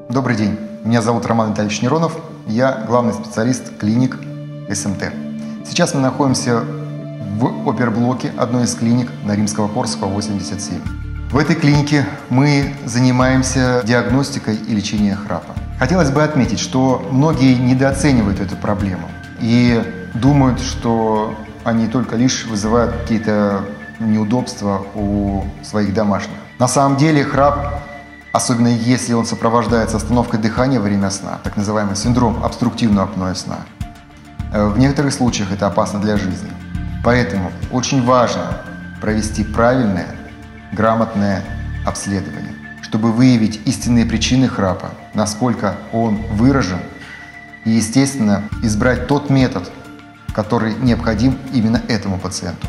Добрый день, меня зовут Роман Витальевич Неронов, я главный специалист клиник СМТ. Сейчас мы находимся в оперблоке одной из клиник на Римского-Корсакова, 87. В этой клинике мы занимаемся диагностикой и лечением храпа. Хотелось бы отметить, что многие недооценивают эту проблему и думают, что они только лишь вызывают какие-то неудобства у своих домашних. На самом деле храп, особенно если он сопровождается остановкой дыхания во время сна, так называемый синдром обструктивного апноэ сна, в некоторых случаях это опасно для жизни. Поэтому очень важно провести правильное, грамотное обследование, чтобы выявить истинные причины храпа, насколько он выражен, и, естественно, избрать тот метод, который необходим именно этому пациенту.